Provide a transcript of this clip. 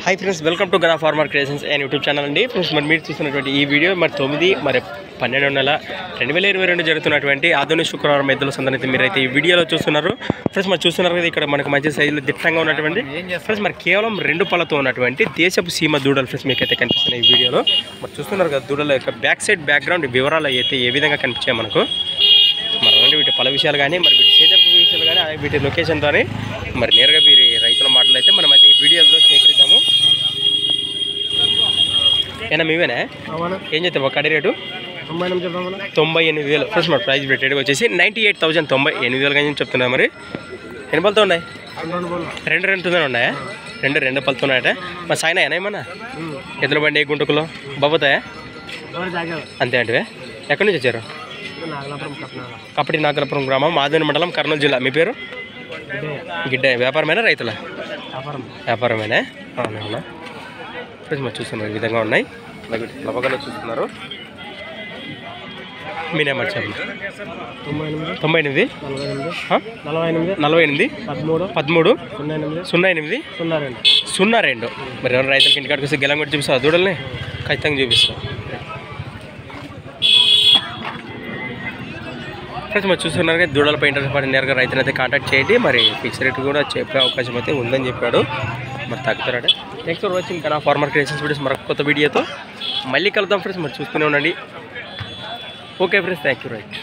Hi friends, welcome to గనా farmer creations and YouTube channel అండి. Friends మరి మీరు చూస్తున్నటువంటి ఈ వీడియో మరి 9/12/2022 జరుగుతున్నటువంటి ఆధునిక శుక్రవారం ఎద్దుల సందర్భంగా మీరైతే ఈ వీడియోలో చూస్తున్నారు. ఫ్రెండ్స్ మరి చూస్తున్నారు కదా, ఇక్కడ మనకు మంచి సైజులో దిట్టంగా ఉన్నటువంటి ఫ్రెండ్స్ మరి కేవలం 2 పళ్ళతో ఉన్నటువంటి దేశపు సీమ దూడలు ఫ్రెండ్స్ మీకైతే కనిపిస్తున్నాయి ఈ వీడియోలో. మరి చూస్తున్నారు కదా, దూడల యొక్క బ్యాక్ సైడ్ బ్యాక్గ్రౌండ్ వివరాలు అయితే ఏ విధంగా కనిపించాయి మనకు. మరి అలాంటి వీటి పల విషయాలు కానీ మరి వీటి సేదపు విషయాలు కానీ వీటి లొకేషన్తో మరి నేరుగా వీరి రైతుల మాటలు అయితే మనమైతే ఈ వీడియోలో సేకరిద్దాము. ఏనా మీవేనా ఏం చెప్తావు కడి రేటు 98,000 ఫ్రెండ్స్ మరి ప్రైస్ రేట్ వచ్చేసి 98,000 98,000 కానీ చెప్తున్నా. మరి ఎన్ని పళ్ళతో ఉన్నాయి? రెండు ఉన్నాయా? రెండు పళ్ళతో ఉన్నాయట. మరి సాయినా ఏమన్నా ఎద్దుల బండి గుంటుకులో బాబోతాయా? అంతే అంటే ఎక్కడి నుంచి వచ్చారు? కపటి నాగలాపురం గ్రామం, మాధవని మండలం, కర్నూలు జిల్లా. మీ పేరు? గిడ్డ. వ్యాపారమేనా రైతుల? వ్యాపారమేనా? అవునా ఫ్రెండ్స్ మరి చూస్తున్నారు ఈ విధంగా ఉన్నాయి. లవగలో చూస్తున్నారు. మీ నెంబర్ చెప్పండి. 98 48 13 08 02. మరి ఎవరు రైతులకి ఇంటికాడికి వస్తే గెలం కూడా చూపిస్తా, దూడల్ని ఖచ్చితంగా చూపిస్తాం. ఫ్రెండ్స్ మరి చూస్తున్నారు కదా, దూడలపై ఇంట్రెస్ట్ పడి నేరుగా రైతులు అయితే కాంటాక్ట్ చేయండి. మరి ఫిక్స్ రేట్ కూడా చెప్పే అవకాశం అయితే ఉందని చెప్పాడు. మరి తగ్గుతారట. థ్యాంక్స్ ఫర్ వాచింగ్ గనా ఫార్మర్ క్రియేషన్స్ వీడియోస్. మరొక కొత్త వీడియోతో మళ్ళీ కలుద్దాం ఫ్రెండ్స్. మరి చూస్తూనే ఉండండి. Okay friends, thank you. Right.